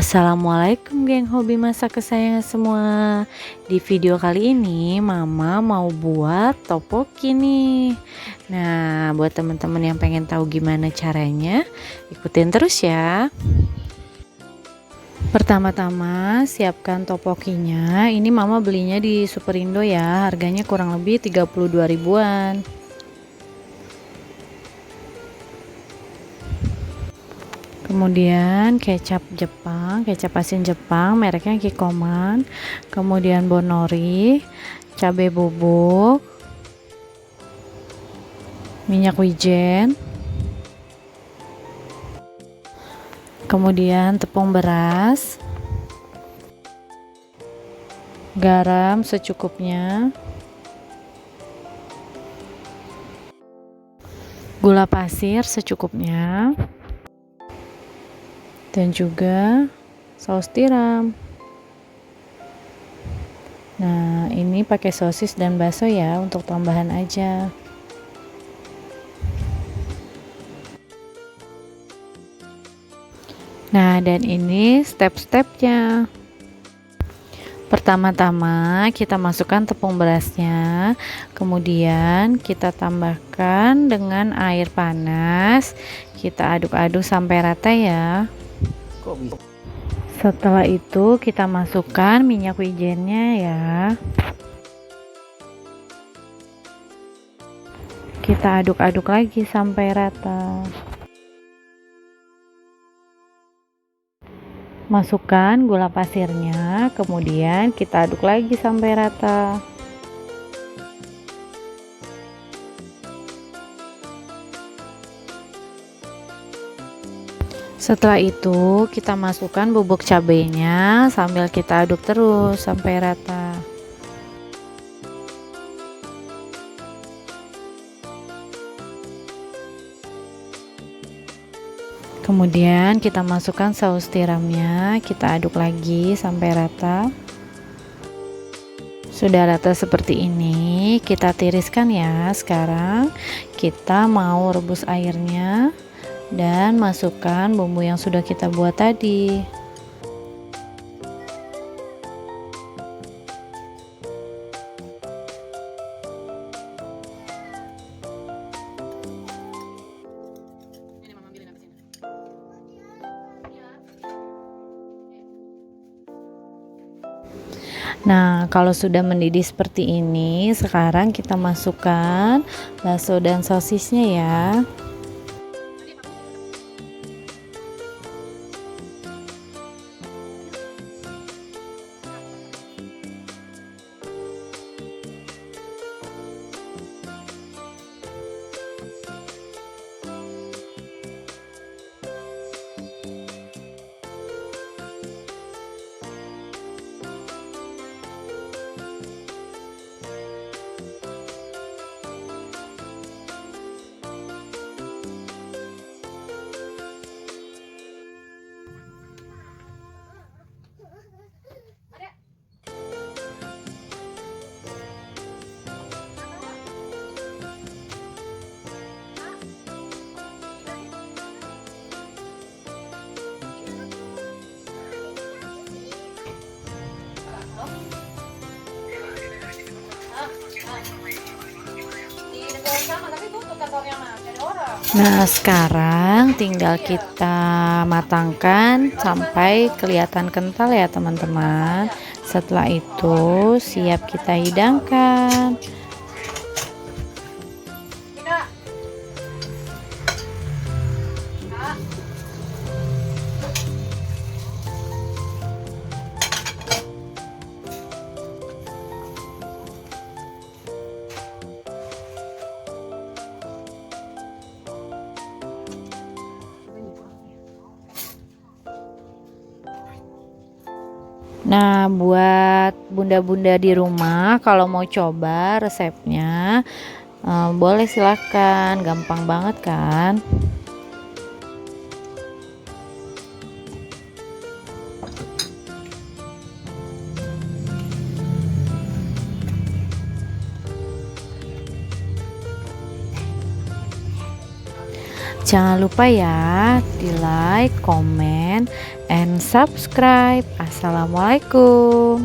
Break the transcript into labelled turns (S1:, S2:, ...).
S1: Assalamualaikum geng hobi masak kesayangan semua. Di video kali ini mama mau buat topoki nih. Nah, buat teman-teman yang pengen tahu gimana caranya, ikutin terus ya. Pertama-tama siapkan topokinya. Ini mama belinya di Superindo ya, harganya kurang lebih 32 ribuan. Kemudian kecap Jepang, kecap asin Jepang, mereknya Kikoman. Kemudian Bonori, cabai bubuk, minyak wijen, kemudian tepung beras, garam secukupnya, gula pasir secukupnya, dan juga saus tiram. Nah, ini pakai sosis dan bakso ya, untuk tambahan aja. Nah, dan ini step-stepnya. Pertama-tama kita masukkan tepung berasnya, kemudian kita tambahkan dengan air panas, kita aduk-aduk sampai rata ya. Setelah itu kita masukkan minyak wijennya ya. Kita aduk-aduk lagi sampai rata. Masukkan gula pasirnya, kemudian kita aduk lagi sampai rata. Setelah itu kita masukkan bubuk cabenya sambil kita aduk terus sampai rata. Kemudian kita masukkan saus tiramnya, kita aduk lagi sampai rata. Sudah rata seperti ini, kita tiriskan ya. Sekarang kita mau rebus airnya dan masukkan bumbu yang sudah kita buat tadi. Nah, kalau sudah mendidih seperti ini, sekarang kita masukkan bakso dan sosisnya ya. Nah, sekarang tinggal kita matangkan sampai kelihatan kental ya teman-teman. Setelah itu siap kita hidangkan. Nah, buat bunda-bunda di rumah kalau mau coba resepnya, boleh silahkan, gampang banget kan. Jangan lupa ya di like, comment, and subscribe. Assalamualaikum.